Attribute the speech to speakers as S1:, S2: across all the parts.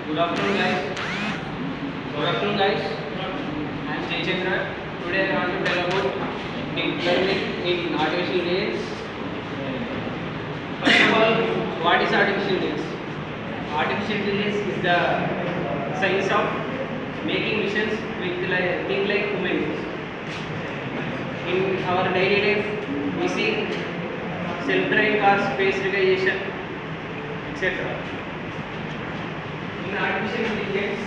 S1: Good afternoon, guys. Good afternoon, guys. I am Jay Chandra. Today I want to tell about deep learning in artificial intelligence. First of all, what is artificial intelligence? Artificial intelligence is the science of making machines with think like humans. In our daily life, we see self-driving cars, face recognition, etc. In artificial intelligence,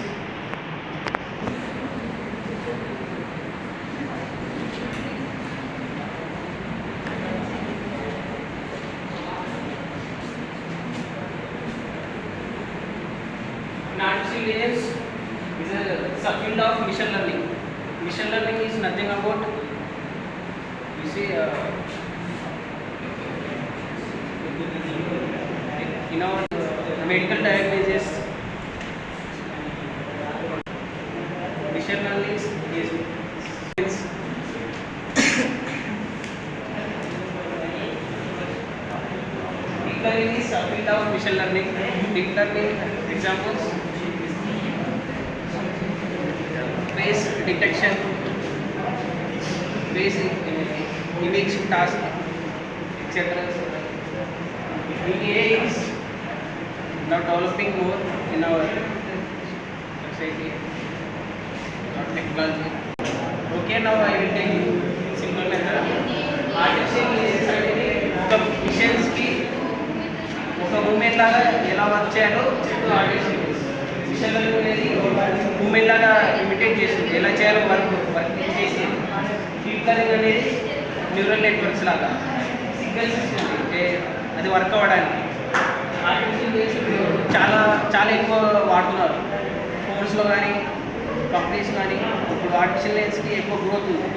S1: artificial intelligence is a subfield of machine learning. Machine learning is nothing about, you see, in our medical diagnosis, machine learning is deep learning is subfield of machine learning. Deep learning examples: face detection, face image task, etc. AI is now developing more in our society or technology. Okay, now I will tell you simple method. Artificial intelligence అనేది ఒక machines కి ఒక moment లాగా ఎలా work చేయాలో చెప్తూ artificial machine learning అనేది moment లాగా ఇమిటేట్ చేస్తుంది, ఎలా చేయాలో వర్క్ చేసి. డీప్ లెర్నింగ్ అనేది న్యూరల్ నెట్వర్క్స్ లాగా సిగ్నల్స్ ఇస్తుంది అది వర్క్ అవ్వడానికి. ఆర్టిఫిషియల్ ఇంటెలిజెన్స్ చాలా ఎక్కువ వాడుతున్నారు ఫోన్స్లో కానీ కంపెనీస్ కానీ. ఇప్పుడు ఆర్టిఫిషియల్ ఇంటెలిజెన్స్కి ఎక్కువ గ్రోత్ ఉంది.